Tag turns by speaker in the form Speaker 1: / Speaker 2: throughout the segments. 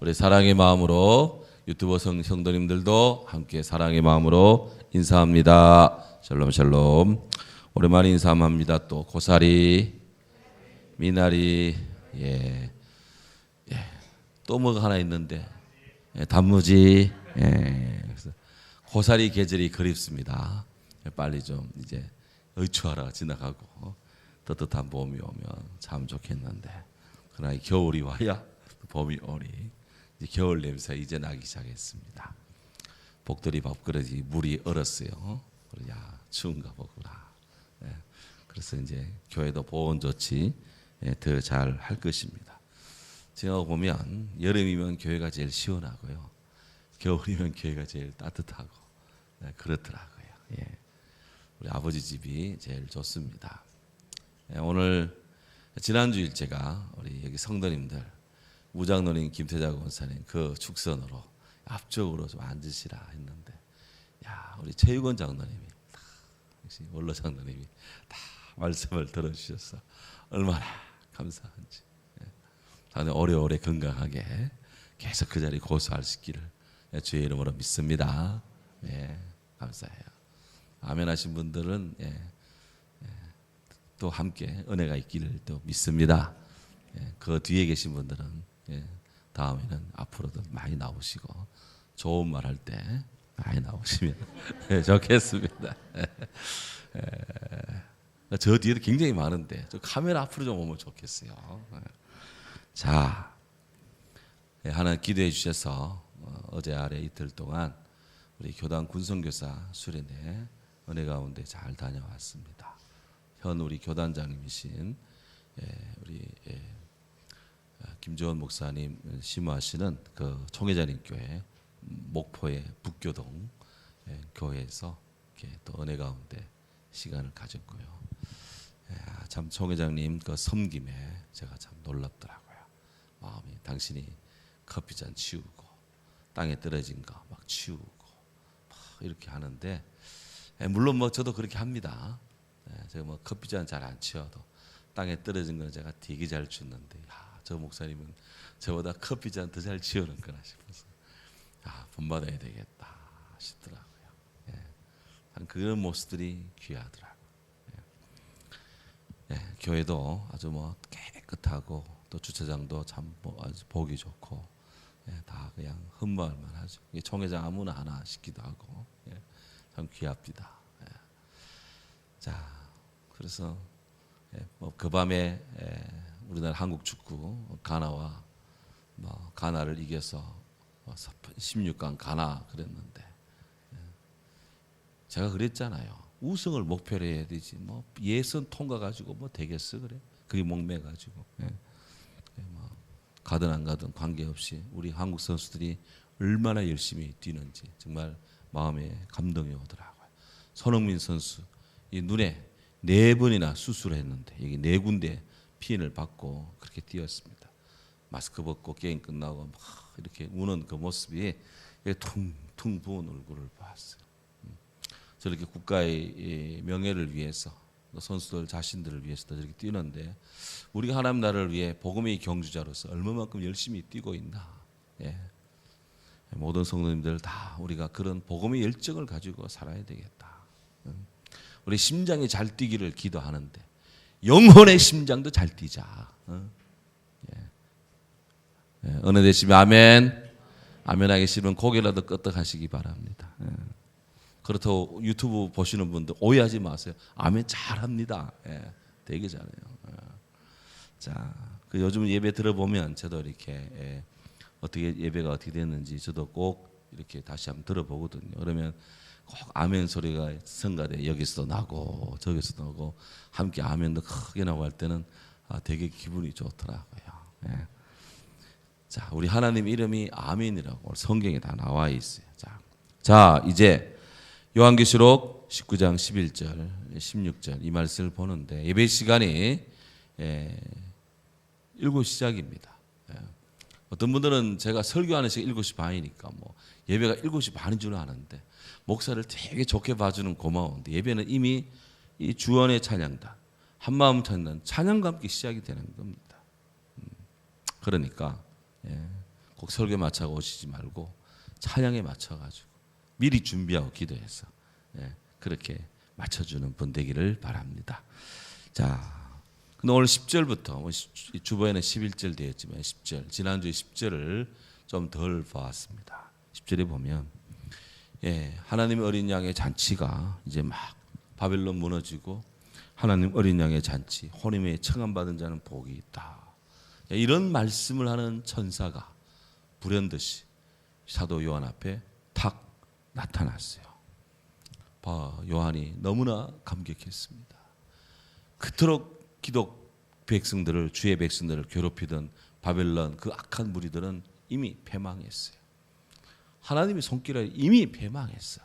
Speaker 1: 우리 사랑의 마음으로 유튜버 성도님들도 함께 사랑의 마음으로 인사합니다. 샬롬 샬롬. 오랜만에 인사합니다. 또 고사리, 미나리, 또 뭐가 하나 있는데 단무지. 그래서 고사리 계절이 그립습니다. 빨리 좀 이제 의추하라 지나가고 따뜻한 봄이 오면 참 좋겠는데, 그러나 겨울이 와야 봄이 오리. 이제 겨울 냄새 이제 나기 시작했습니다. 복들이 밥그릇이 물이 얼었어요. 야, 추운가 보구나. 그래서 이제 교회도 보온 조치 더 잘 할 것입니다. 제가 보면 여름이면 교회가 제일 시원하고요, 겨울이면 교회가 제일 따뜻하고 그렇더라고요. 우리 아버지 집이 제일 좋습니다. 오늘 지난주일 제가 우리 여기 성도님들 무장노린 김태자 권사님 그 축선으로 앞쪽으로 좀 앉으시라 했는데, 야, 우리 최유건 장로님이 역시 원로 장로님이 다 말씀을 들어주셔서 얼마나 감사한지. 다들 오래오래 건강하게 계속 그 자리 고수할 수 있기를 주의 이름으로 믿습니다. 감사해요. 아멘 하신 분들은 또 함께 은혜가 있기를 또 믿습니다. 그 뒤에 계신 분들은 다음에는 앞으로도 많이 나오시고 좋은 말 할 때 많이 나오시면 좋겠습니다. 저 뒤에도 굉장히 많은데 저 카메라 앞으로 좀 오면 좋겠어요. 자, 하나님 기도해 주셔서 어제 아래 이틀 동안 우리 교단 군성교사 수련회 은혜 가운데 잘 다녀왔습니다. 현 우리 교단장님이신 우리 김조원 목사님 심화하시는 그 총회자님 교회 목포의 북교동 교회에서 이렇게 또 은혜 가운데 시간을 가졌고요. 참 총회장님 그 섬김에 제가 참 놀랍더라고요. 마음이, 당신이 커피잔 치우고 땅에 떨어진 거 막 치우고 막 이렇게 하는데, 물론 뭐 저도 그렇게 합니다. 제가 뭐 커피잔 잘 안 치워도 땅에 떨어진 건 제가 되게 잘 치웠는데, 저 목사님은 저보다 커피잔 더 잘 치우는구나 싶어서 본받아야 되겠다 싶더라고요. 그런 모습들이 귀하더라고요. 교회도 아주 뭐 깨끗하고 또 주차장도 참 아주 보기 좋고 다 그냥 흠모할만 하죠. 총회장 아무나 하나 싶기도 하고 참 귀합니다. 자, 그래서 그 밤에 우리나라 한국 축구 가나와 가나를 이겨서 16강 가나 그랬는데, 제가 그랬잖아요. 우승을 목표로 해야 되지 뭐 예선 통과 가지고 뭐 되겠어 그래? 그게 목매 가지고 뭐 가든 안 가든 관계없이 우리 한국 선수들이 얼마나 열심히 뛰는지 정말 마음에 감동이 오더라고요. 손흥민 선수 이 눈에 4번이나 수술을 했는데 여기 4군데 피해를 받고 그렇게 뛰었습니다. 마스크 벗고 게임 끝나고 막 이렇게 우는 그 모습이 퉁퉁 부은 얼굴을 봤어요. 저렇게 국가의 명예를 위해서 선수들 자신들을 위해서도 저렇게 뛰는데, 우리가 하나님 나라를 위해 복음의 경주자로서 얼마만큼 열심히 뛰고 있나. 모든 성도님들 다 우리가 그런 복음의 열정을 가지고 살아야 되겠다. 우리 심장이 잘 뛰기를 기도하는데 영혼의 심장도 잘 뛰자. 은혜 되시면 아멘. 아멘 하기 싫으면 고개라도 끄덕하시기 바랍니다. 그렇다고 유튜브 보시는 분들 오해하지 마세요. 아멘 잘합니다. 되게 잘해요. 자, 그 요즘 예배 들어보면 저도 이렇게 어떻게 예배가 어떻게 됐는지 저도 꼭 이렇게 다시 한번 들어보거든요. 그러면 꼭 아멘 소리가 성가대 여기서도 나고 저기서도 나고 함께 아멘도 크게 나고 할 때는 되게 기분이 좋더라고요. 자, 우리 하나님 이름이 아멘이라고 성경에 다 나와 있어요. 자, 이제 요한계시록 19장 11절, 16절 이 말씀을 보는데, 예배 시간이 7시 시작입니다. 어떤 분들은 제가 설교하는 시간 7시 반이니까 뭐 예배가 7시 반인 줄 아는데, 목사를 되게 좋게 봐주는 고마운데, 예배는 이미 이 주원의 찬양단, 한마음 찬양, 찬양과 함께 시작이 되는 겁니다. 그러니까 꼭 설교에 맞춰 오시지 말고 찬양에 맞춰가지고 미리 준비하고 기도해서 그렇게 맞춰주는 분 되기를 바랍니다. 자, 근데 오늘 10절부터 주보에는 11절 되었지만 10절 지난주에 10절을 좀 덜 보았습니다. 10절에 보면 하나님의 어린 양의 잔치가 이제 막 바벨론 무너지고 하나님 어린 양의 잔치 호림에 청함받은 자는 복이 있다. 이런 말씀을 하는 천사가 불현듯이 사도 요한 앞에 탁 나타났어요. 요한이 너무나 감격했습니다. 그토록 기독 백성들을 주의 백성들을 괴롭히던 바벨론 그 악한 무리들은 이미 패망했어요. 하나님의 손길에 이미 패망했어.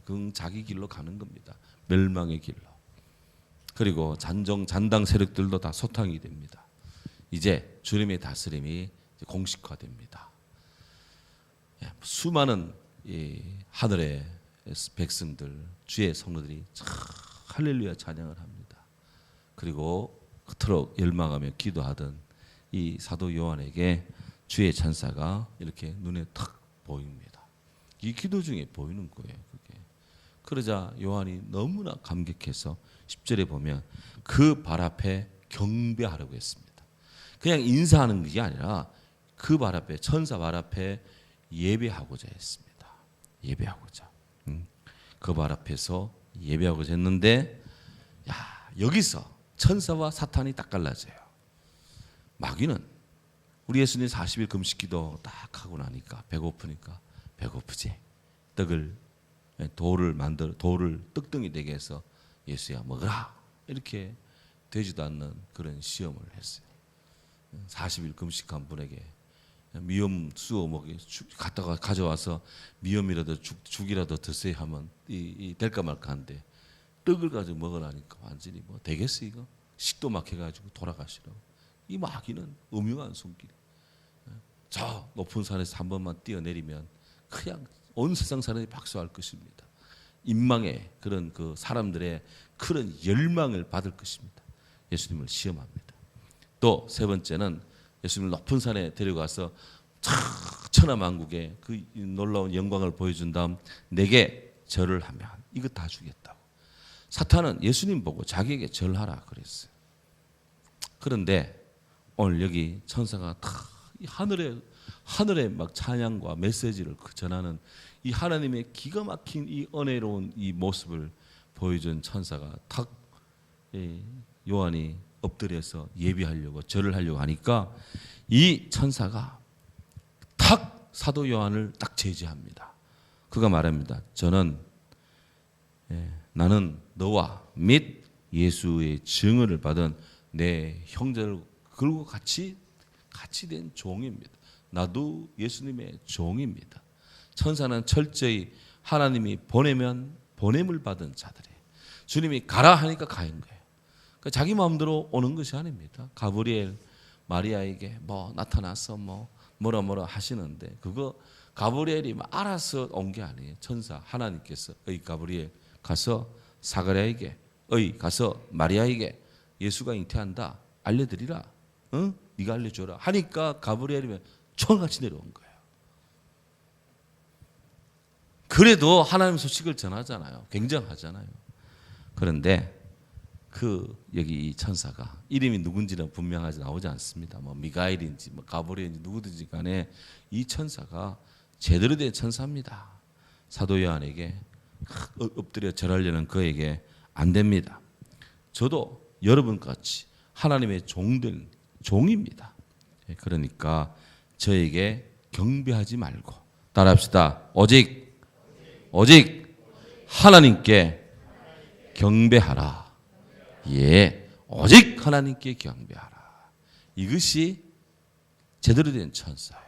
Speaker 1: 그 자기 길로 가는 겁니다. 멸망의 길로. 그리고 잔당 세력들도 다 소탕이 됩니다. 이제 주님의 다스림이 공식화됩니다. 수많은 하늘의 백성들, 주의 성도들이 할렐루야 찬양을 합니다. 그리고 그토록 열망하며 기도하던 이 사도 요한에게 주의 천사가 이렇게 눈에 탁 보입니다. 이 기도 중에 보이는 거예요. 그게. 그러자 요한이 너무나 감격해서 10절에 보면 그 발 앞에 경배하라고 했습니다. 그냥 인사하는 게 아니라 그 발 앞에 천사 발 앞에 예배하고자 했습니다. 예배하고자. 그 발 앞에서 예배하고자 했는데 여기서 천사와 사탄이 딱 갈라져요. 마귀는 우리 예수님 40일 금식기도 딱 하고 나니까 배고프니까 배고프지. 돌을 떡등이 되게 해서 예수야 먹으라. 이렇게 되지도 않는 그런 시험을 했어요. 40일 금식한 분에게 미음 쑤어 먹이 갖다가 가져와서 미음이라도 죽이라도 드세요 하면 될까 말까 한데 떡을 가지고 먹으라니까 완전히 뭐 되겠어 이거? 식도 막혀가지고 돌아가시라고. 이 마귀는 음흉한 손길. 저 높은 산에서 한 번만 뛰어내리면 그냥 온 세상 사람이 박수할 것입니다. 인망의 그런 그 사람들의 그런 열망을 받을 것입니다. 예수님을 시험합니다. 또 세 번째는 예수님을 높은 산에 데려가서 천하만국의 그 놀라운 영광을 보여준 다음 내게 절을 하면 이거 다 주겠다고. 사탄은 예수님 보고 자기에게 절하라 그랬어요. 그런데 오늘 여기 천사가 다 이 하늘에 막 찬양과 메시지를 전하는 이 하나님의 기가 막힌 이 은혜로운 이 모습을 보여준 천사가 탁 요한이 엎드려서 예비하려고 절을 하려고 하니까 이 천사가 탁 사도 요한을 딱 제지합니다. 그가 말합니다. 나는 너와 및 예수의 증언을 받은 내 형제를 그리고 같이 된 종입니다. 나도 예수님의 종입니다. 천사는 철저히 하나님이 보내면 보냄을 받은 자들이에요. 주님이 가라 하니까 가는 거예요. 그러니까 자기 마음대로 오는 것이 아닙니다. 가브리엘 마리아에게 뭐 나타나서 뭐라 하시는데 그거 가브리엘이 알아서 온 게 아니에요. 천사 하나님께서 가브리엘 가서 사가랴에게 가서 마리아에게 예수가 잉태한다 알려드리라. 응? 네가 알려줘라 하니까 가브리엘이면 총같이 내려온 거예요. 그래도 하나님 소식을 전하잖아요. 굉장하잖아요. 그런데 여기 이 천사가 이름이 누군지는 분명하지 나오지 않습니다. 미가엘인지 가브리엘인지 누구든지 간에 이 천사가 제대로 된 천사입니다. 사도 요한에게 엎드려 절하려는 그에게 안 됩니다. 저도 여러분같이 하나님의 종된 종입니다. 그러니까 저에게 경배하지 말고 따라합시다. 오직 하나님께 경배하라. 오직 하나님께 경배하라. 이것이 제대로 된 천사예요.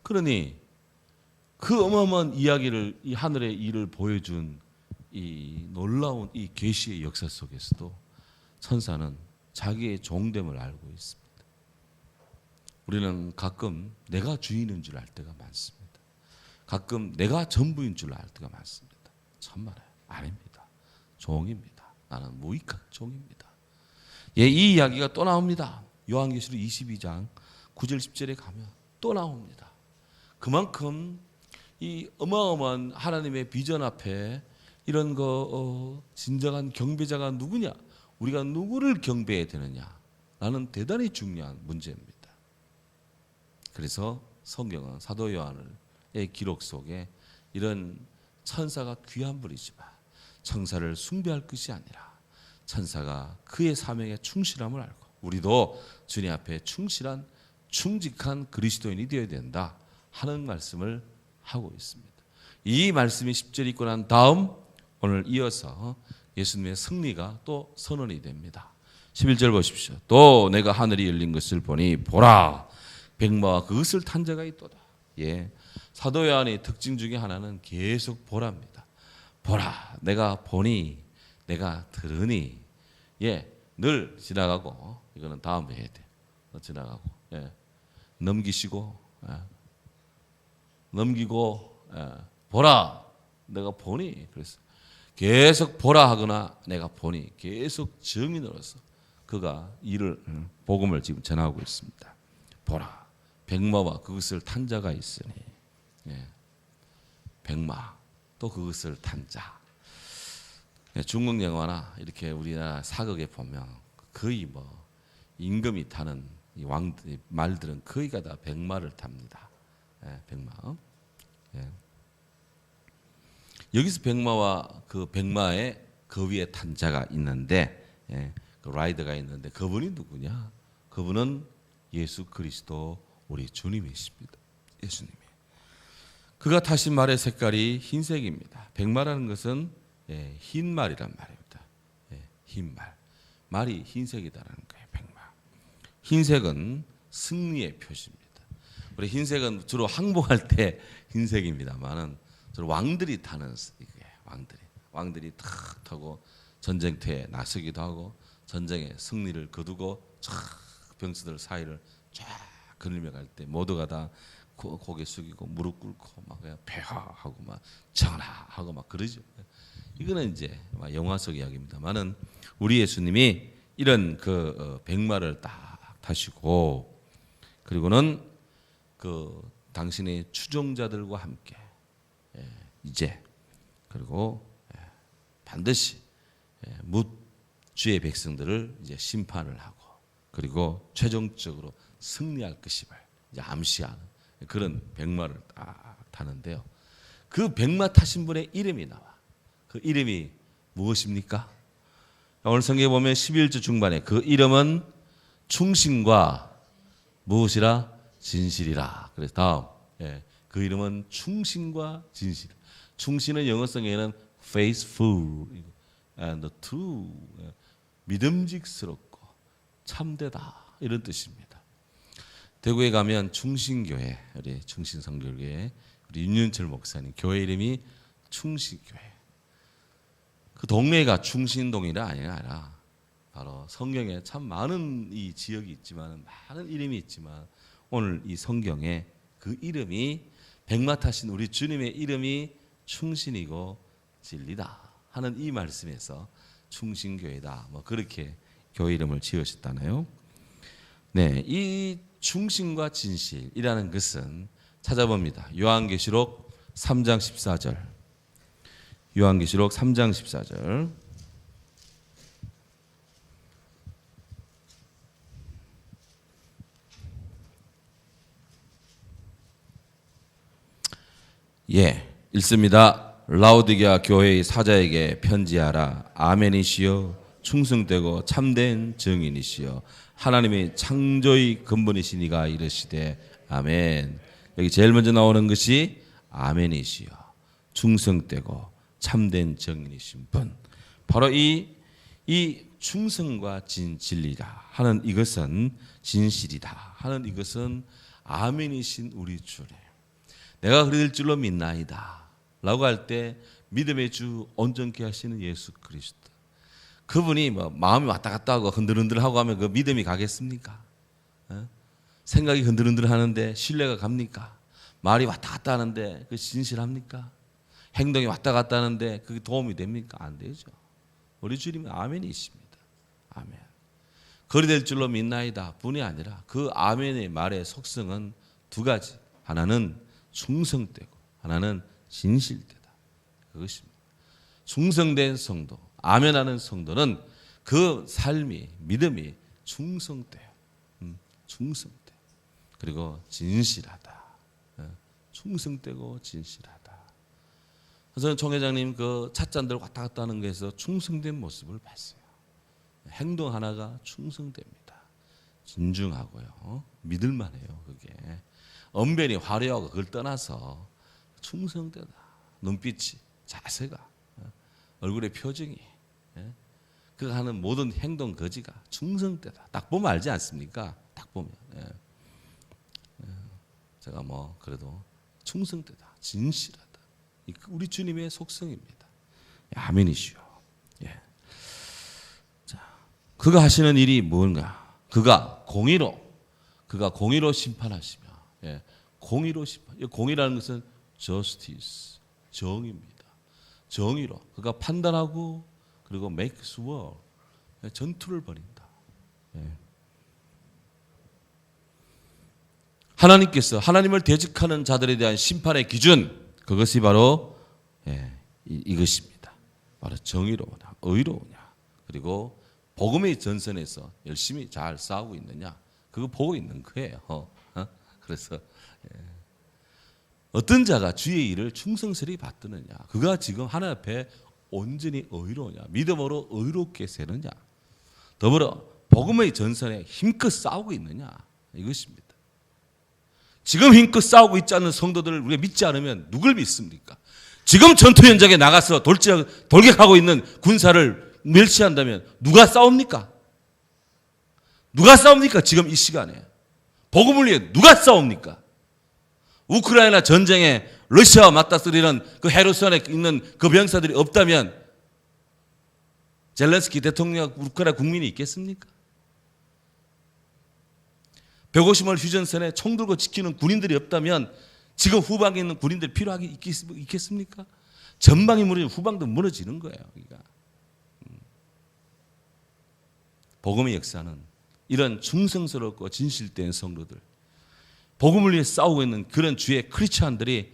Speaker 1: 그러니 그 어마어마한 이야기를 이 하늘의 일을 보여준 이 놀라운 이 계시의 역사 속에서도 천사는 자기의 종됨을 알고 있습니다. 우리는 가끔 내가 주인인 줄 알 때가 많습니다. 가끔 내가 전부인 줄 알 때가 많습니다. 참말이에요. 아닙니다. 종입니다. 나는 무익한 종입니다. 이 이야기가 또 나옵니다. 요한계시록 22장 9절 10절에 가면 또 나옵니다. 그만큼 이 어마어마한 하나님의 비전 앞에 이런 진정한 경배자가 누구냐, 우리가 누구를 경배해야 되느냐라는 대단히 중요한 문제입니다. 그래서 성경은 사도 요한의 기록 속에 이런 천사가 귀한 분이지만 천사를 숭배할 것이 아니라 천사가 그의 사명에 충실함을 알고 우리도 주님 앞에 충실한 충직한 그리스도인이 되어야 된다 하는 말씀을 하고 있습니다. 이 말씀이 10절 있고 난 다음 오늘 이어서 예수님의 승리가 또 선언이 됩니다. 11절 보십시오. 또 내가 하늘이 열린 것을 보니 보라 백마와 그것을 탄 자가 있도다. 예, 사도 요한의 특징 중에 하나는 계속 보라입니다. 보라, 내가 보니, 내가 들으니. 예, 늘 지나가고 이거는 다음에 해야 돼. 지나가고, 예, 넘기시고, 예, 넘기고, 예, 보라, 내가 보니. 그래서 계속 보라 하거나 내가 보니 계속 증인으로서 그가 이를 복음을 지금 전하고 있습니다. 보라, 백마와 그것을 탄 자가 있으니. 예, 백마 또 그것을 탄 자. 예, 중국 영화나 이렇게 우리나라 사극에 보면 거의 임금이 타는 이 왕들 말들은 거의가 다 백마를 탑니다. 예, 백마. 예. 여기서 백마와 그 백마의 그 위에 탄 자가 있는데, 예, 그 라이더가 있는데 그분이 누구냐? 그분은 예수 그리스도 우리 주님이십니다. 예수님이. 그가 타신 말의 색깔이 흰색입니다. 백마라는 것은, 예, 흰 말이란 말입니다. 예, 흰 말. 말이 흰색이다라는 거예요. 백마. 흰색은 승리의 표시입니다. 우리 흰색은 주로 항복할 때 흰색입니다만은 주로 왕들이 타는 이거예요. 왕들이 탁 타고 전쟁터에 나서기도 하고 전쟁에 승리를 거두고 쫙 병사들 사이를 쫙 거닐며 갈 때 모두가 다 고개 숙이고 무릎 꿇고 막 그냥 폐하하고 막 전하하고 막 그러죠. 이거는 이제 영화 속 이야기입니다만은 우리 예수님이 이런 백마를 딱 타시고 그리고는 그 당신의 추종자들과 함께, 예, 이제 그리고, 예, 반드시, 예, 뭇 주의 백성들을 이제 심판을 하고 그리고 최종적으로 승리할 것임을 이제 암시하는 그런 백마를 딱 타는데요. 그 백마 타신 분의 이름이 나와. 그 이름이 무엇입니까? 오늘 성경에 보면 11절 중반에 그 이름은 충신과 무엇이라? 진실이라. 그래서 다음, 예, 그 이름은 충신과 진실. 충신은 영어성에는 faithful and true, 믿음직스럽고 참되다 이런 뜻입니다. 대구에 가면 충신교회, 우리 충신성결교회 우리 윤윤철 목사님 교회 이름이 충신교회. 그 동네가 충신동이라 아니라 바로 성경에 참 많은 이 지역이 있지만 많은 이름이 있지만 오늘 이 성경에 그 이름이 백마 타신 우리 주님의 이름이 충신이고 진리다 하는 이 말씀에서 충신교회다 그렇게 교회 이름을 지으셨다네요. 네, 이 충신과 진실이라는 것은 찾아봅니다. 요한계시록 3장 14절. 요한계시록 3장 14절. 예, 읽습니다. 라오디게아 교회의 사자에게 편지하라. 아멘이시여, 충성되고 참된 증인이시여, 하나님의 창조의 근본이시니가 이르시되 아멘. 여기 제일 먼저 나오는 것이 아멘이시여, 충성되고 참된 증인이신 분. 바로 이 충성과 진리다 하는 이것은 진실이다 하는 이것은 아멘이신 우리 주님. 내가 그럴 줄로 믿나이다 라고 할 때 믿음의 주 온전케 하시는 예수 그리스도. 그분이 마음이 왔다 갔다 하고 흔들흔들하고 하면 그 믿음이 가겠습니까? 생각이 흔들흔들 하는데 신뢰가 갑니까? 말이 왔다 갔다 하는데 그 진실합니까? 행동이 왔다 갔다 하는데 그게 도움이 됩니까? 안 되죠. 우리 주님은 아멘이십니다. 아멘. 거리될 줄로 믿나이다 뿐이 아니라 그 아멘의 말의 속성은 두 가지. 하나는 충성되고 하나는 진실되다. 그것입니다. 충성된 성도, 아멘하는 성도는 그 삶이, 믿음이 충성돼요. 충성돼. 그리고 진실하다. 충성되고 진실하다. 그래서 총회장님 그 찻잔들 왔다 갔다 하는 거에서 충성된 모습을 봤어요. 행동 하나가 충성됩니다. 진중하고요. 믿을만해요. 그게 언변이 화려하고 그걸 떠나서 충성되다. 눈빛이, 자세가, 얼굴의 표정이, 그 하는 모든 행동 거지가 충성되다. 딱 보면 알지 않습니까? 딱 보면. 제가 뭐 그래도 충성되다, 진실하다. 우리 주님의 속성입니다. 아멘이시오. 예. 자, 그가 하시는 일이 뭔가? 그가 공의로 심판하시며, 예. 공의로 심판. 공의라는 것은 justice, 정의입니다. 정의로 그가 판단하고 그리고 makes war, 전투를 벌인다. 예. 하나님께서 하나님을 대적하는 자들에 대한 심판의 기준, 그것이 바로 이것입니다. 바로 정의로우냐, 의로우냐, 그리고 복음의 전선에서 열심히 잘 싸우고 있느냐, 그거 보고 있는 거예요. 그래서 어떤 자가 주의 일을 충성스레 받드느냐, 그가 지금 하나님 앞에 온전히 의로우냐, 믿음으로 의롭게 세느냐, 더불어 복음의 전선에 힘껏 싸우고 있느냐, 이것입니다. 지금 힘껏 싸우고 있지 않는 성도들을 우리가 믿지 않으면 누굴 믿습니까? 지금 전투 현장에 나가서 돌격하고 있는 군사를 멸시한다면 누가 싸웁니까? 누가 싸웁니까? 지금 이 시간에 복음을 위해 누가 싸웁니까? 우크라이나 전쟁에 러시아와 맞닥뜨리는 그 헤르손에 있는 그 병사들이 없다면 젤렌스키 대통령, 우크라이나 국민이 있겠습니까? 150월 휴전선에 총 들고 지키는 군인들이 없다면 지금 후방에 있는 군인들이 필요하게 있겠습니까? 전방이 무너지면 후방도 무너지는 거예요. 그러니까. 복음의 역사는 이런 충성스럽고 진실된 성도들, 복음을 위해 싸우고 있는 그런 주의 크리스찬들이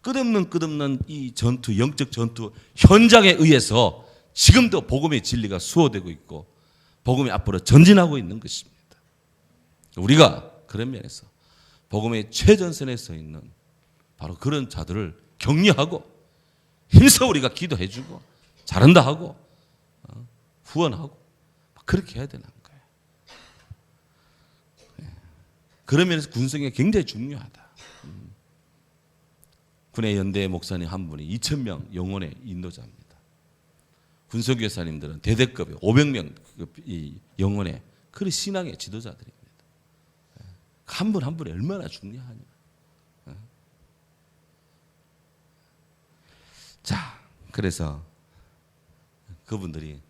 Speaker 1: 끝없는 이 전투, 영적 전투 현장에 의해서 지금도 복음의 진리가 수호되고 있고 복음이 앞으로 전진하고 있는 것입니다. 우리가 그런 면에서 복음의 최전선에 서 있는 바로 그런 자들을 격려하고 힘써 우리가 기도해주고 잘한다 하고 후원하고 그렇게 해야 되는 거예요. 그런 면에서 군성이 굉장히 중요하다. 군의 연대 목사님 한 분이 2,000명 영혼의 인도자입니다. 군성교사님들은 대대급의 500명 영혼의 그런 신앙의 지도자들입니다. 한 분 한 분이 얼마나 중요하냐. 자, 그래서 그분들이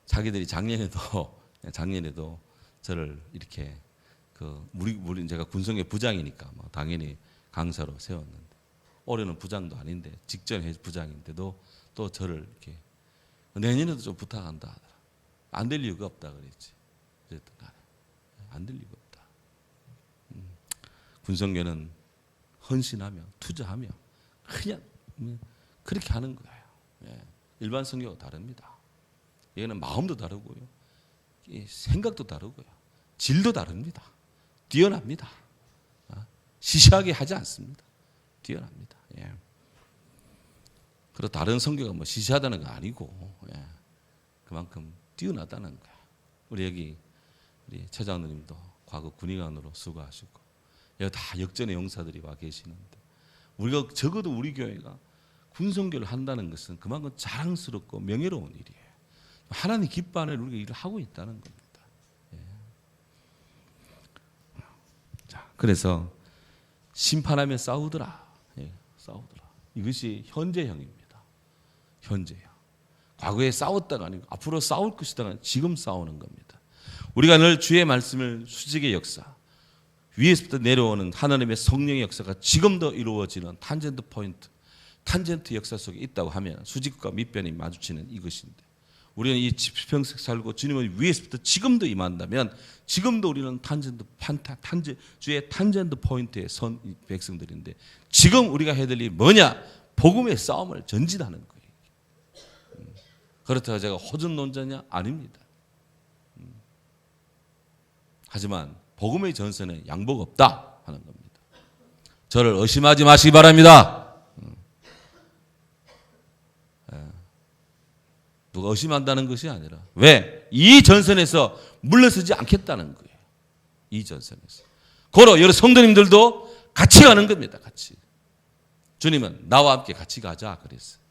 Speaker 1: 자기들이 작년에도 저를 이렇게 우리 제가 군성회 부장이니까 뭐 당연히 강사로 세웠는데 올해는 부장도 아닌데 직전 부장인데도 또 저를 이렇게 내년에도 좀 부탁한다 하더라. 안 될 이유가 없다 그랬지. 그랬던 간에 안 될 이유가 없다. 군성교는 헌신하며 투자하며 그냥 그렇게 하는 거예요. 일반 성교가 다릅니다. 얘는 마음도 다르고요, 생각도 다르고요, 질도 다릅니다. 뛰어납니다. 시시하게 하지 않습니다. 뛰어납니다. 그리고 다른 성교가 뭐 시시하다는 거 아니고 그만큼 뛰어나다는 거예요. 우리 차장님도 과거 군의관으로 수고하시고 여기 다 역전의 용사들이 와 계시는데 우리가 적어도 우리 교회가 군성교를 한다는 것은 그만큼 자랑스럽고 명예로운 일이에요. 하나님 기뻐하는 우리가 일을 하고 있다는 겁니다. 자, 그래서 심판하며 싸우더라. 싸우더라. 이것이 현재형입니다. 현재형. 과거에 싸웠다가 아니고 앞으로 싸울 것이다가 지금 싸우는 겁니다. 우리가 늘 주의 말씀을 수직의 역사, 위에서부터 내려오는 하나님의 성령의 역사가 지금도 이루어지는 탄젠트 포인트, 탄젠트 역사 속에 있다고 하면 수직과 밑변이 마주치는 이것인데 우리는 이 지평생 살고 주님을 위에서부터 지금도 임한다면 지금도 우리는 주의 탄젠트 포인트의 선 백성들인데 지금 우리가 해야 될 일이 뭐냐? 복음의 싸움을 전진하는 거예요. 그렇다고 제가 호전론자냐? 아닙니다. 하지만 복음의 전선에 양복 없다 하는 겁니다. 저를 의심하지 마시기 바랍니다. 누가 의심한다는 것이 아니라 왜? 이 전선에서 물러서지 않겠다는 거예요. 이 전선에서. 고로 여러 성도님들도 같이 가는 겁니다. 같이. 주님은 나와 함께 같이 가자 그랬어요.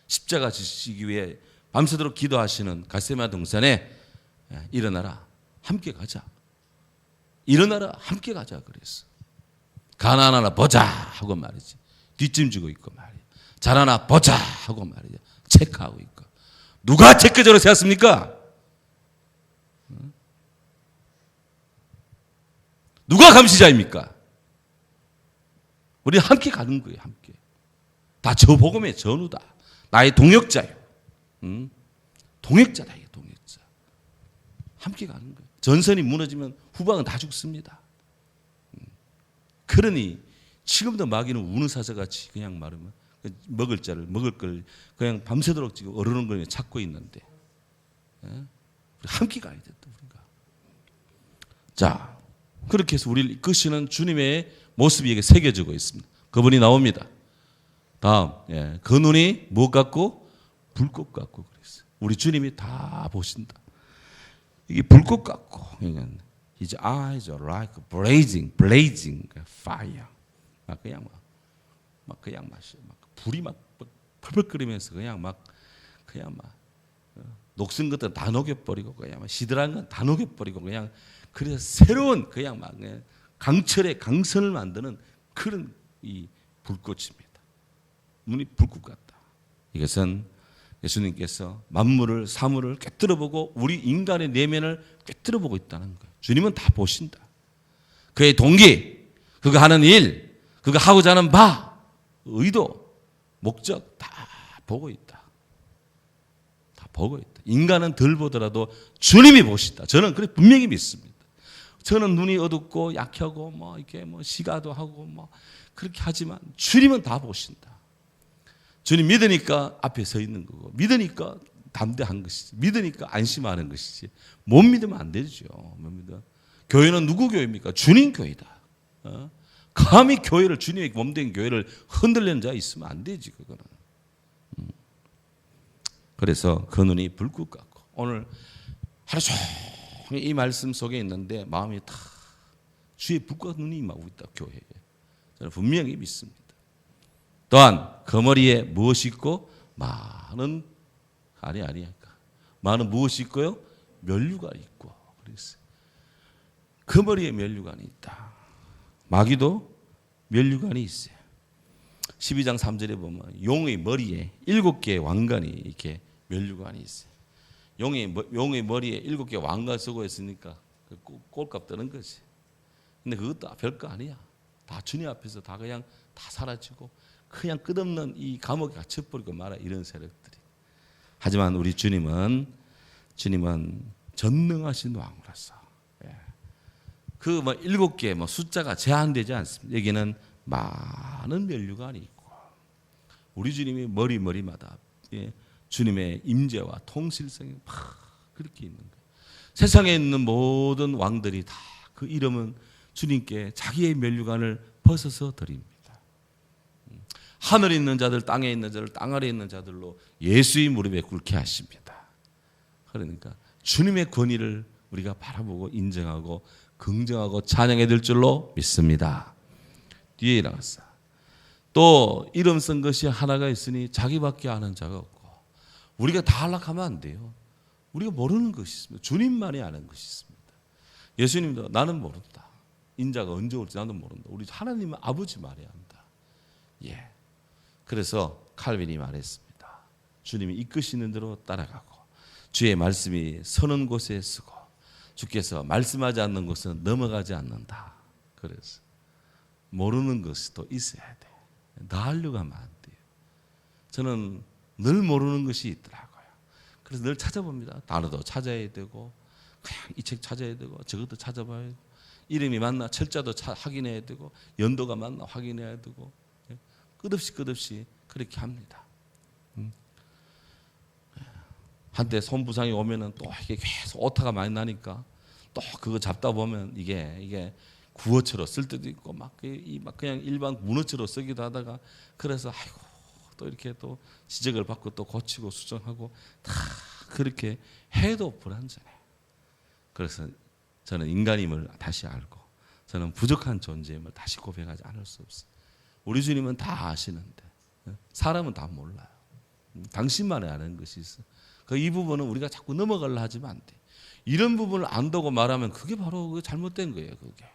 Speaker 1: 십자가 지시기 위해 밤새도록 기도하시는 겟세마네 동산에 일어나라 함께 가자. 일어나라 함께 가자 그랬어. 가나안하나 보자 하고 말이지. 뒷짐지고 있고 말이야. 잘하나 보자 하고 말이야. 체크하고 있고. 누가 체크적으로 세웠습니까? 누가 감시자입니까? 우리 함께 가는 거예요. 함께. 다 저 복음의 전우다. 나의 동역자예요. 동역자다. 이게 동역자. 함께 가는 거예요. 전선이 무너지면 후방은 다 죽습니다. 그러니 지금도 마귀는 우는 사자같이 그냥 말하면 먹을 걸 그냥 밤새도록 지금 어르렁거리며 찾고 있는데 함께 가야 된다 우리가. 자, 그렇게 해서 우리를 이끄시는 주님의 모습이 여기 새겨지고 있습니다. 그분이 나옵니다. 다음, 그 눈이 무엇 같고 불꽃 같고 그랬어요. 우리 주님이 다 보신다. 이게 불꽃 같고, His eyes are like blazing fire. 그냥 불이 막 펄펄거리면서 그냥 녹슨 것들 다 녹여버리고 그냥 시들한 건 다 녹여버리고 그냥 그래서 새로운 그냥 강철의 강선을 만드는 그런 이 불꽃입니다. 눈이 불꽃 같다. 이것은 예수님께서 만물을 사물을 꿰뚫어보고 우리 인간의 내면을 꿰뚫어보고 있다는 거예요. 주님은 다 보신다. 그의 동기, 그가 하는 일, 그가 하고자 하는 바, 의도, 목적 다 보고 있다. 다 보고 있다. 인간은 덜 보더라도 주님이 보신다. 저는 그래 분명히 믿습니다. 저는 눈이 어둡고 약하고 이렇게 시가도 하고 그렇게 하지만 주님은 다 보신다. 주님 믿으니까 앞에 서 있는 거고 믿으니까 담대한 것이지. 믿으니까 안심하는 것이지. 못 믿으면 안 되죠. 못 믿어. 교회는 누구 교회입니까? 주님 교회다. 감히 교회를 주님의 몸된 교회를 흔들리는 자 있으면 안 되지 그거는. 그래서 그 눈이 불꽃 같고 오늘 하루 종일 이 말씀 속에 있는데 마음이 다 주의 불꽃 눈이 임하고 있다 교회에. 저는 분명히 믿습니다. 또한 그 머리에 무엇이 있고 많은 무엇이 있고요? 면류관이 있고 그랬어요. 그 머리에 면류관이 있다. 마귀도 면류관이 있어요. 12장 3절에 보면 용의 머리에 7개의 왕관이 이렇게 면류관이 있어요. 용의 머리에 7개의 왕관 쓰고 있으니까 꼴값 뜨는 거지. 근데 그것도 별거 아니야. 다 주님 앞에서 다 그냥 다 사라지고 그냥 끝없는 이 감옥에 갇혀버리고 말아 이런 세력들이. 하지만 우리 주님은 전능하신 왕으로서 그 7개 숫자가 제한되지 않습니다. 여기는 많은 면류관이 있고 우리 주님이 머리마다 주님의 임재와 통실성이 막 그렇게 있는 거예요. 세상에 있는 모든 왕들이 다 그 이름은 주님께 자기의 면류관을 벗어서 드립니다. 하늘에 있는 자들, 땅에 있는 자들, 땅 아래에 있는 자들로 예수의 무릎에 꿇게 하십니다. 그러니까 주님의 권위를 우리가 바라보고 인정하고 긍정하고 찬양해야 될 줄로 믿습니다. 뒤에 나갔어. 또 이름 쓴 것이 하나가 있으니 자기밖에 아는 자가 없고 우리가 다 하락하면 안 돼요. 우리가 모르는 것이 있습니다. 주님만이 아는 것이 있습니다. 예수님도 나는 모른다. 인자가 언제 올지 나도 모른다. 우리 하나님은 아버지 말해야 한다. 예. 그래서 칼빈이 말했습니다. 주님이 이끄시는 대로 따라가고 주의 말씀이 서는 곳에 서고 주께서 말씀하지 않는 곳은 넘어가지 않는다. 그래서 모르는 것이 또 있어야 돼. 나 하려고 하면 안 돼요. 저는 늘 모르는 것이 있더라고요. 그래서 늘 찾아봅니다. 단어도 찾아야 되고 그냥 이 책 찾아야 되고 저것도 찾아봐야 되고 이름이 맞나 철자도 확인해야 되고 연도가 맞나 확인해야 되고 끝없이 그렇게 합니다. 한때 손부상이 오면은 또 이게 계속 오타가 많이 나니까 또 그거 잡다 보면 이게 구어체로 쓸 때도 있고 막 그냥 일반 문어체로 쓰기도 하다가 그래서 아이고 또 이렇게 또 지적을 받고 또 고치고 수정하고 다 그렇게 해도 불완전해. 그래서 저는 인간임을 다시 알고 저는 부족한 존재임을 다시 고백하지 않을 수 없어요. 우리 주님은 다 아시는데 사람은 다 몰라요. 당신만이 아는 것이 있어. 이 부분은 우리가 자꾸 넘어가려 하지만 안 돼. 이런 부분을 안다고 말하면 그게 바로 잘못된 거예요. 그게.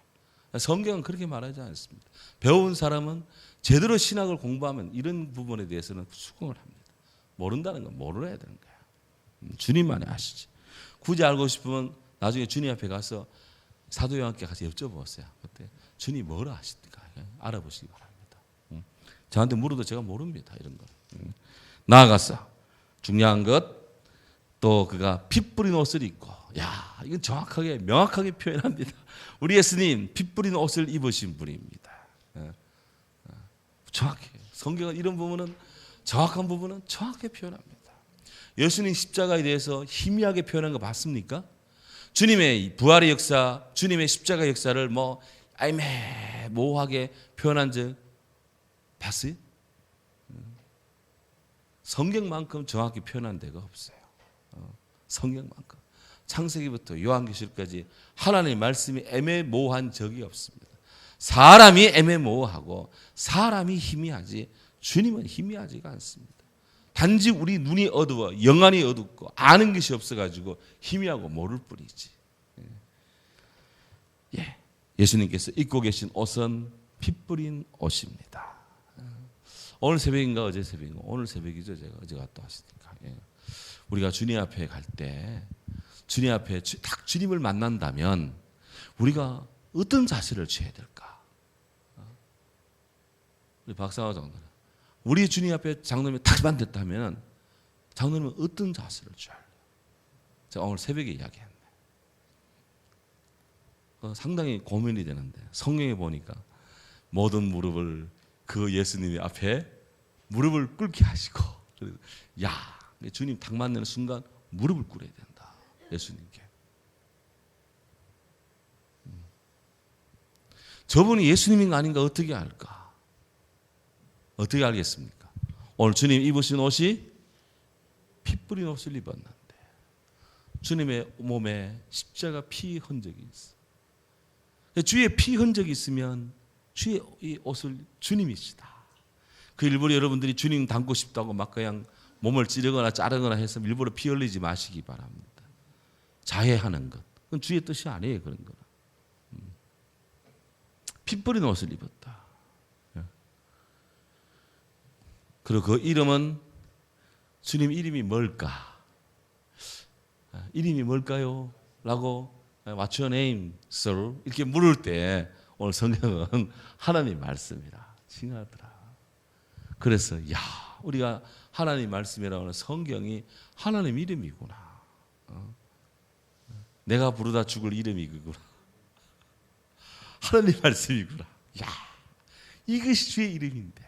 Speaker 1: 성경은 그렇게 말하지 않습니다. 배운 사람은 제대로 신학을 공부하면 이런 부분에 대해서는 수긍을 합니다. 모른다는 건 모르야 되는 거야. 주님만이 아시지. 굳이 알고 싶으면 나중에 주님 앞에 가서 사도 요한께 가서 여쭤보세요. 그때 주님 뭐라 하십니까? 알아보시기 바랍니다. 저한테 물어도 제가 모릅니다. 이런 거. 나아가서 중요한 것 또 그가 피 뿌린 옷을 입고 야 이건 정확하게 명확하게 표현합니다. 우리 예수님 피 뿌린 옷을 입으신 분입니다. 정확해요. 성경은 이런 부분은 정확한 부분은 정확하게 표현합니다. 예수님 십자가에 대해서 희미하게 표현한 거 봤습니까? 주님의 부활의 역사, 주님의 십자가 역사를 뭐 애매모호하게 표현한 적 봤어요? 성경만큼 정확히 표현한 데가 없어요. 성경만큼 창세기부터 요한계시록까지 하나님의 말씀이 애매모호한 적이 없습니다. 사람이 애매모호하고 사람이 희미하지 주님은 희미하지가 않습니다. 단지 우리 눈이 어두워 영안이 어둡고 아는 것이 없어가지고 희미하고 모를 뿐이지. 예수님께서 입고 계신 옷은 피 뿌린 옷입니다. 오늘 새벽인가 어제 새벽인가 오늘 새벽이죠. 제가 어제 갔다 왔으니까. 우리가 주님 앞에 갈 때 주님 앞에 딱 주님을 만난다면 우리가 어떤 자세를 취해야 될까? 우리 박상화 장로님, 우리 주님 앞에 장로님이 딱 만났다면 장로님은 어떤 자세를 취할래요? 제가 오늘 새벽에 이야기했네. 상당히 고민이 되는데 성경에 보니까 모든 무릎을 그 예수님의 앞에 무릎을 꿇게 하시고 야 주님 딱 만나는 순간 무릎을 꿇어야 된다. 예수님께. 저분이 예수님인가 아닌가 어떻게 알까? 어떻게 알겠습니까? 오늘 주님 입으신 옷이 피 뿌린 옷을 입었는데 주님의 몸에 십자가 피 흔적이 있어. 주의 피 흔적이 있으면 주의 이 옷을 주님이시다. 그 일부러 여러분들이 주님 닮고 싶다고 막 그냥 몸을 찌르거나 자르거나 해서 일부러 피 흘리지 마시기 바랍니다. 자해하는 것. 그건 주의 뜻이 아니에요. 그런 거는. 피 뿌린 옷을 입었다. 그리고 그 이름은 주님 이름이 뭘까? 이름이 뭘까요? 라고 What's your name, sir? 이렇게 물을 때 오늘 성경은 하나님 말씀이라 칭하더라. 그래서 야 우리가 하나님 말씀이라고 하는 성경이 하나님 이름이구나. 내가 부르다 죽을 이름이 그구나. 하나님 말씀이구나. 야 이것이 주의 이름인데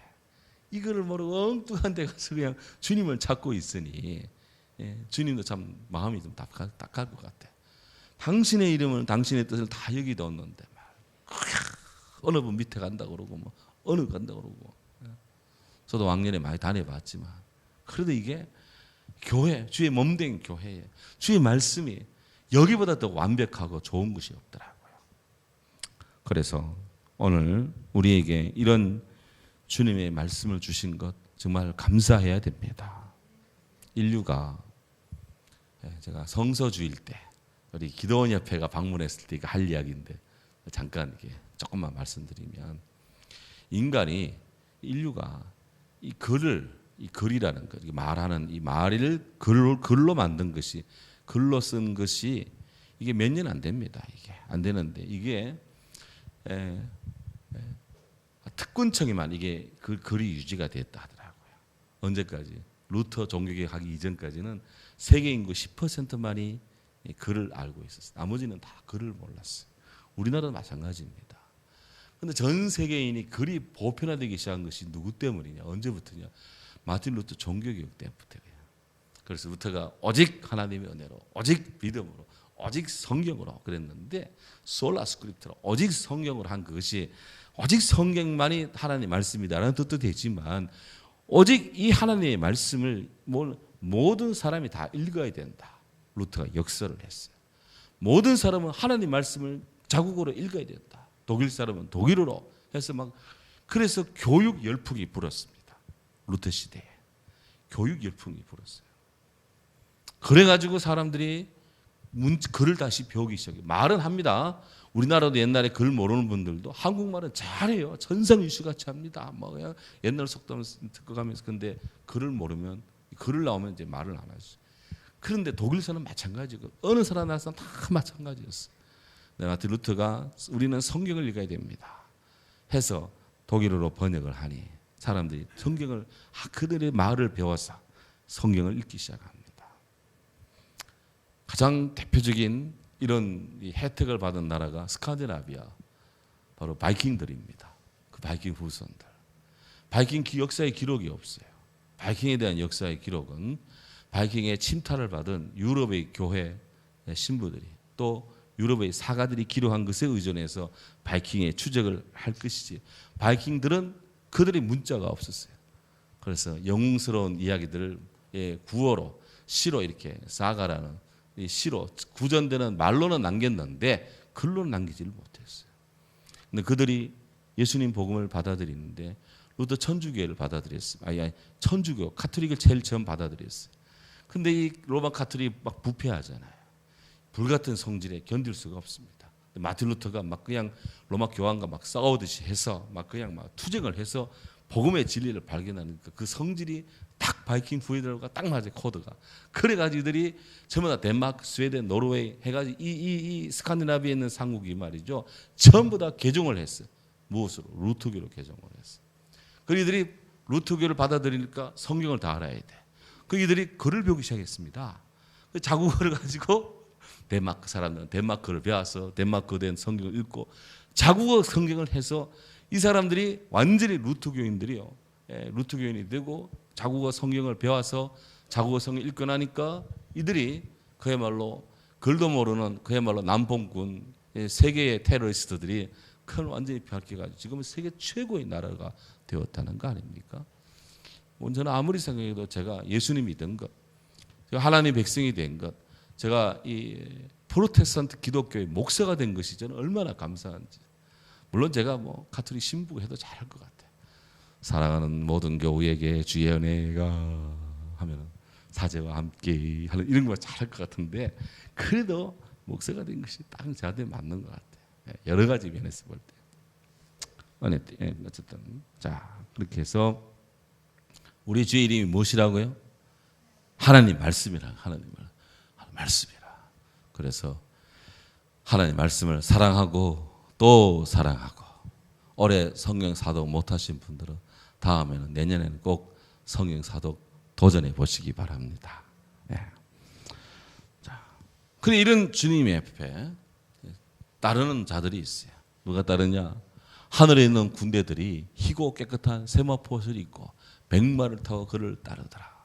Speaker 1: 이거를 모르고 엉뚱한 데 가서 그냥 주님을 찾고 있으니 주님도 참 마음이 좀 딱할 것 같아. 당신의 이름은 당신의 뜻을 다 여기다 얻는데 어느 분 밑에 간다고 그러고 뭐 어느 간다고 그러고 저도 왕년에 많이 다녀봤지만 그래도 이게 교회, 주의 몸된 교회에 주의 말씀이 여기보다 더 완벽하고 좋은 것이 없더라고요. 그래서 오늘 우리에게 이런 주님의 말씀을 주신 것 정말 감사해야 됩니다. 인류가 제가 성서주일 때 우리 기도원 협회가 방문했을 때 할 이야기인데 잠깐 이게 조금만 말씀드리면 인류가 이 글이라는 것, 말하는 이 말을 글로 만든 것이 글로 쓴 것이 이게 몇 년 안 됩니다. 이게 안 되는데 이게 특권청에만 이게 글이 유지가 됐다 하더라고요. 언제까지? 루터 종교개혁하기 이전까지는 세계 인구 10%만이 글을 알고 있었어요. 나머지는 다 글을 몰랐어요. 우리나라도 마찬가지입니다. 그런데 전 세계인이 글이 보편화되기 시작한 것이 누구 때문이냐? 언제부터냐? 마틴 루터 종교개혁 때부터예요. 그래서 루터가 오직 하나님의 은혜로, 오직 믿음으로, 오직 성경으로 그랬는데 솔라 스크립트로 오직 성경으로 한 그것이 오직 성경만이 하나님의 말씀이다라는 뜻도 되지만 오직 이 하나님의 말씀을 모든 사람이 다 읽어야 된다. 루터가 역설을 했어요. 모든 사람은 하나님 말씀을 자국어로 읽어야 된다. 독일 사람은 독일어로 해서 그래서 교육 열풍이 불었습니다. 루터 시대에 교육 열풍이 불었어요. 그래가지고 사람들이 글을 다시 배우기 시작해요. 말은 합니다. 우리나라도 옛날에 글 모르는 분들도 한국말은 잘해요. 천상유수같이 합니다. 그냥 옛날 속담을 듣고 가면서 근데 글을 모르면 글을 나오면 이제 말을 안 하죠. 그런데 독일서는 마찬가지고 어느 사람 나라서는 다 마찬가지였어요. 마틴 루터가 우리는 성경을 읽어야 됩니다. 해서 독일어로 번역을 하니 사람들이 성경을 그들의 말을 배워서 성경을 읽기 시작합니다. 가장 대표적인 이런 혜택을 받은 나라가 스칸디나비아, 바로 바이킹들입니다. 그 바이킹 후손들. 바이킹 역사의 기록이 없어요. 바이킹에 대한 역사의 기록은 바이킹의 침탈을 받은 유럽의 교회 신부들이 또 유럽의 사가들이 기록한 것에 의존해서 바이킹의 추적을 할 것이지 바이킹들은 그들의 문자가 없었어요. 그래서 영웅스러운 이야기들을 구어로 시로 이렇게 사가라는 시로 구전되는 말로는 남겼는데 글로는 남기지를 못했어요. 근데 그들이 예수님 복음을 받아들이는데 루터 천주교회를 받아들였어요. 아니 천주교 카톨릭을 제일 처음 받아들였어요. 근데 이 로마 카톨릭이 막 부패하잖아요. 불같은 성질에 견딜 수가 없습니다. 마틴 루터가 막 그냥 로마 교황과 막 싸우듯이 해서 막 그냥 막 투쟁을 해서 복음의 진리를 발견하니까 그 성질이 딱 바이킹 후예들과 딱 맞아요. 코드가. 그래가지고 이들이 전부 다 덴마크, 스웨덴, 노르웨이 해가지고 이 스칸디나비아에 있는 삼국이 말이죠. 전부 다 개종을 했어요. 무엇으로? 루터교로 개종을 했어요. 그리고 이들이 루터교를 받아들이니까 성경을 다 알아야 돼. 그 이들이 글을 배우기 시작했습니다. 그 자국어를 가지고 덴마크 사람들은 덴마크를 배워서 덴마크 된 성경을 읽고 자국어 성경을 해서 이 사람들이 완전히 루터교인들이요. 루터교인이 되고 자국어 성경을 배워서 자국어 성경 읽고 나니까 이들이 그야말로 글도 모르는 그야말로 남봉군 세계의 테러리스트들이 큰 완전히 밝혀가지고 지금은 세계 최고의 나라가 되었다는 거 아닙니까? 저는 아무리 생각해도 제가 예수님이 된 것, 제가 하나님의 백성이 된 것, 제가 이 프로테스탄트 기독교의 목사가 된 것이 저는 얼마나 감사한지. 물론 제가 뭐 가톨릭 신부가 해도 잘할 것 같아요. 사랑하는 모든 교우에게 주의 은혜가 하면은 사제와 함께 하는 이런 거 잘할 것 같은데 그래도 목사가 된 것이 딱 저한테 맞는 것 같아요. 여러 가지 면에서 볼 때. 어쨌든 자 그렇게 해서 우리 주의 이름이 무엇이라고요? 하나님 말씀이라. 하나님 말씀이라. 그래서 하나님 말씀을 사랑하고 또 사랑하고 올해 성경 사독 못하신 분들은 다음에는 내년에는 꼭 성경 사독 도전해 보시기 바랍니다. 자, 그래 이런 주님의 앞에 따르는 자들이 있어요. 누가 따르냐? 하늘에 있는 군대들이 희고 깨끗한 세마포옷을 입고 백마를 타고 그를 따르더라.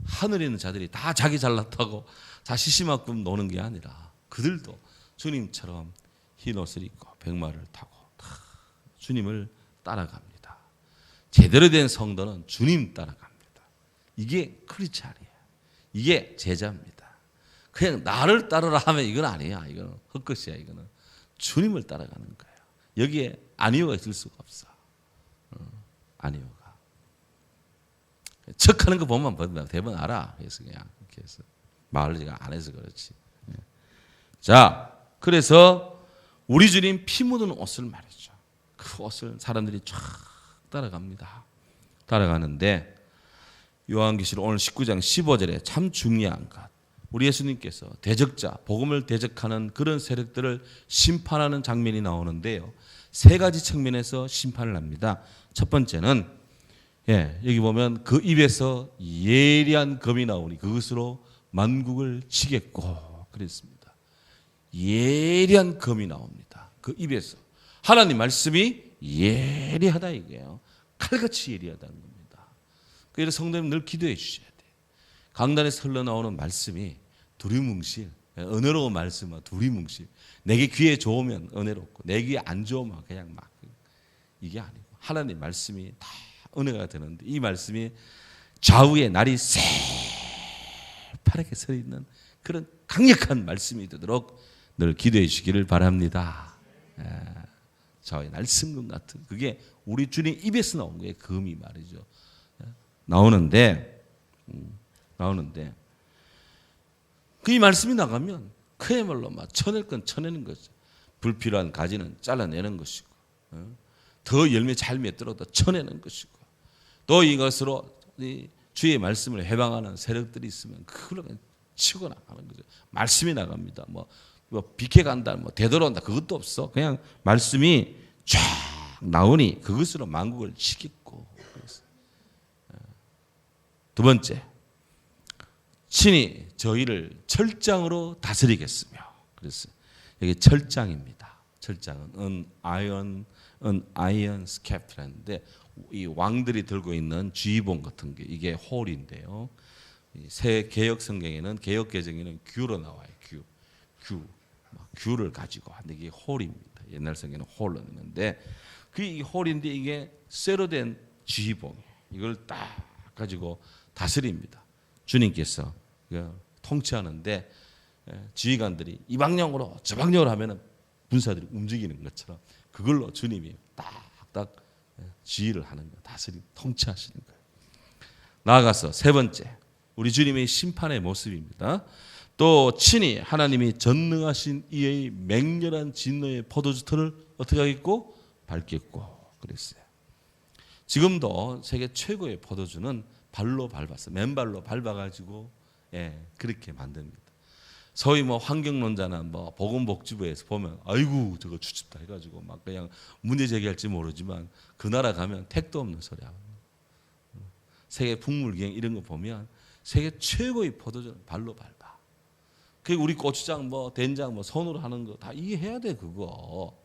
Speaker 1: 하늘에 있는 자들이 다 자기 잘났다고 자 시시만큼 노는 게 아니라 그들도 주님처럼 흰 옷을 입고 백마를 타고 다 주님을 따라갑니다. 제대로 된 성도는 주님 따라갑니다. 이게 크리스찬이에요. 이게 제자입니다. 그냥 나를 따르라 하면 이건 아니야. 이거는 헛것이야. 이거는 주님을 따라가는 거예요. 여기에 아니오가 있을 수가 없어. 아니오가. 척하는 거 보면 대부분 알아. 그래서 그냥 이렇게 해서 말을 제가 안 해서 그렇지. 자, 그래서 우리 주님 피 묻은 옷을 말이죠. 그 옷을 사람들이 쫙 따라갑니다. 따라가는데 요한계시록 오늘 19장 15절에 참 중요한 것. 우리 예수님께서 대적자, 복음을 대적하는 그런 세력들을 심판하는 장면이 나오는데요. 세 가지 측면에서 심판을 합니다. 첫 번째는 여기 보면 그 입에서 예리한 검이 나오니 그것으로 만국을 치겠고 그랬습니다. 예리한 검이 나옵니다. 그 입에서 하나님 말씀이 예리하다 이게요. 칼같이 예리하다는 겁니다. 그래서 성도님 늘 기도해 주셔야 돼요. 강단에서 흘러나오는 말씀이 두리뭉실, 은혜로운 말씀은 두리뭉실. 내게 귀에 좋으면 은혜롭고 내 귀에 안 좋으면 그냥 막 이게 아니고 하나님 말씀이 다 은혜가 되는데 이 말씀이 좌우에 날이 새파랗게 서 있는 그런 강력한 말씀이 되도록 늘 기도해 주시기를 바랍니다. 좌우에 날 승금 같은 그게 우리 주님 입에서 나온 거예요. 금이 말이죠. 나오는데 그 이 말씀이 나가면 그야말로 막 쳐낼 건 쳐내는 거죠. 불필요한 가지는 잘라내는 것이고 더 열매 잘 맺더라도 쳐내는 것이고 또 이것으로 주의 말씀을 해방하는 세력들이 있으면 그걸로 그냥 치고 나가는 거죠. 말씀이 나갑니다. 뭐 비켜 간다, 뭐 되돌아온다 그것도 없어. 그냥 말씀이 쫙 나오니 그것으로 만국을 치겠고. 두 번째, 친히 저희를 철장으로 다스리겠으며. 그래서 여기 철장입니다. 철장은 an iron scepter인데 이 왕들이 들고 있는 쥐봉 같은 게 이게 홀인데요. 새 개혁 성경에는 개혁 개정에는 규로 나와요. 규를 가지고 하는데 이게 홀입니다. 옛날 성경에는 홀로 있는데 그 홀인데 이게 쇠로 된 쥐봉 이걸 딱 가지고 다스립니다. 주님께서 통치하는데 지휘관들이 이 방향으로 저 방향으로 하면은 군사들이 움직이는 것처럼 그걸로 주님이 딱딱 지휘를 하는 거예요. 다스리 통치하시는 거예요. 나아가서 세 번째 우리 주님의 심판의 모습입니다. 또 친히 하나님이 전능하신 이의 맹렬한 진노의 포도주 틀을 어떻게 하겠고 밟겠고 그랬어요. 지금도 세계 최고의 포도주는 발로 밟았어. 맨발로 밟아가지고 그렇게 만듭니다. 소위 뭐 환경론자나 뭐 보건복지부에서 보면 아이고 저거 추측다 해가지고 막 그냥 문제 제기할지 모르지만 그 나라 가면 택도 없는 소리야. 세계 풍물기행 이런 거 보면 세계 최고의 포도주는 발로 밟아. 그 우리 고추장 뭐 된장 뭐 손으로 하는 거 다 이해해야 돼 그거.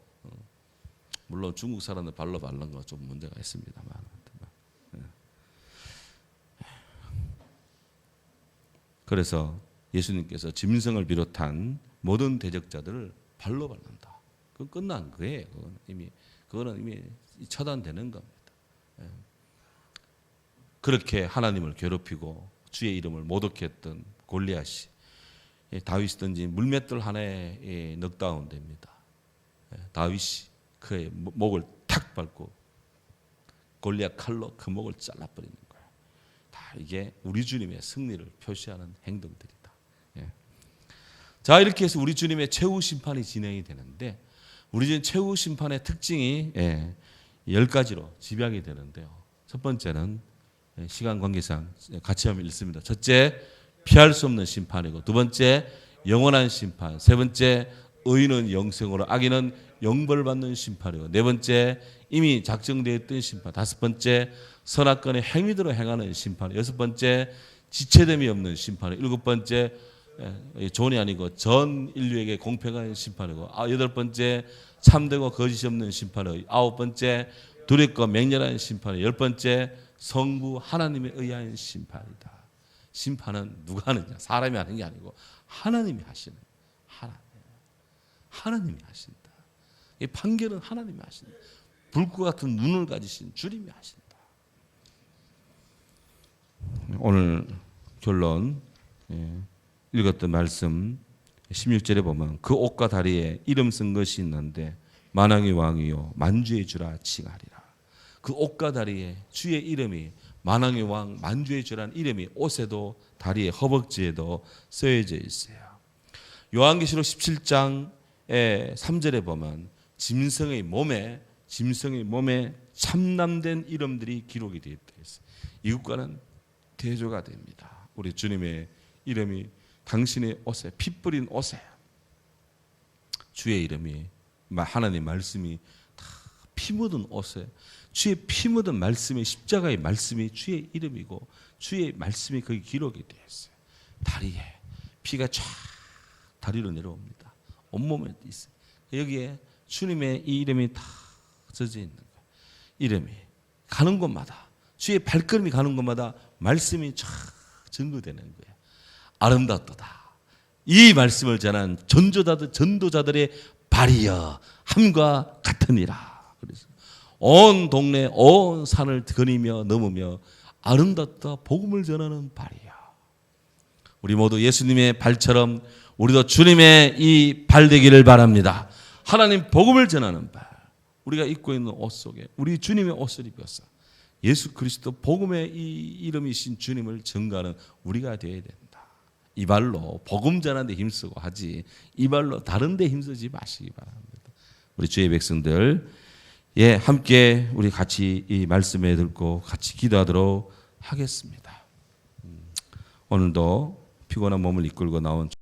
Speaker 1: 물론 중국 사람들 발로 밟는 거 좀 문제가 있습니다만. 그래서 예수님께서 짐승을 비롯한 모든 대적자들을 발로 밟는다. 그건 끝난 거예요. 그거는 이미 처단되는 겁니다. 그렇게 하나님을 괴롭히고 주의 이름을 모독했던 골리앗이 다윗이 던진 물맷돌 하나에 넉다운 됩니다. 다윗이 그의 목을 탁 밟고 골리앗 칼로 그 목을 잘라버리는 거예요. 다 이게 우리 주님의 승리를 표시하는 행동들이다. 자 이렇게 해서 우리 주님의 최후 심판이 진행이 되는데 우리 주님 최후 심판의 특징이 10가지로 집약이 되는데요. 첫 번째는 시간 관계상 같이 하면 읽습니다. 첫째, 피할 수 없는 심판이고 두 번째, 영원한 심판. 세 번째, 의인은 영생으로 악인은 영벌받는 심판이고 네 번째, 이미 작정되어 있던 심판. 다섯 번째, 선악간의 행위대로 행하는 심판. 여섯 번째, 지체됨이 없는 심판이고 일곱 번째, 존이 아니고 전 인류에게 공평한 심판이고 여덟 번째, 참되고 거짓이 없는 심판이고 아홉 번째, 두렵고 맹렬한 심판이고 열 번째, 성부 하나님에 의한 심판이다. 심판은 누가 하느냐? 사람이 하는 게 아니고 하나님이 하시는 하나님이 하신다. 이 판결은 하나님이 하신다. 불과 같은 눈을 가지신 주님이 하신다. 오늘 결론 읽었던 말씀 16절에 보면 그 옷과 다리에 이름 쓴 것이 있는데 만왕의 왕이요 만주의 주라 칭하리라. 그 옷과 다리에 주의 이름이 만왕의 왕 만주의 주라는 이름이 옷에도 다리에 허벅지에도 쓰여져 있어요. 요한계시록 17장 3절에 보면 짐승의 몸에 참남된 이름들이 기록이 되어 있어요. 이것과는 대조가 됩니다. 우리 주님의 이름이 당신의 옷에 피 뿌린 옷에 주의 이름이 하나님 말씀이 다 피 묻은 옷에 주의 피 묻은 말씀이 십자가의 말씀이 주의 이름이고 주의 말씀이 거기 기록이 되어 있어요. 다리에 피가 쫙 다리로 내려옵니다. 온몸에 있어요. 여기에 주님의 이 이름이 다 젖어 있는 거예요. 이름이 가는 곳마다 주의 발걸음이 가는 곳마다 말씀이 쫙 증거되는 거예요. 아름답도다. 이 말씀을 전한 전도자들의 발이여 함과 같으니라. 그래서 온 동네 온 산을 거니며 넘으며 아름답다 복음을 전하는 발이야. 우리 모두 예수님의 발처럼 우리도 주님의 이 발 되기를 바랍니다. 하나님 복음을 전하는 발. 우리가 입고 있는 옷 속에 우리 주님의 옷을 입어서 예수 그리스도 복음의 이 이름이신 주님을 전가하는 우리가 되어야 된다. 이 발로 복음 전하는 데 힘쓰고 하지 이 발로 다른 데 힘쓰지 마시기 바랍니다. 우리 주의 백성들 함께 우리 같이 이 말씀에 듣고 같이 기도하도록 하겠습니다. 오늘도 피곤한 몸을 이끌고 나온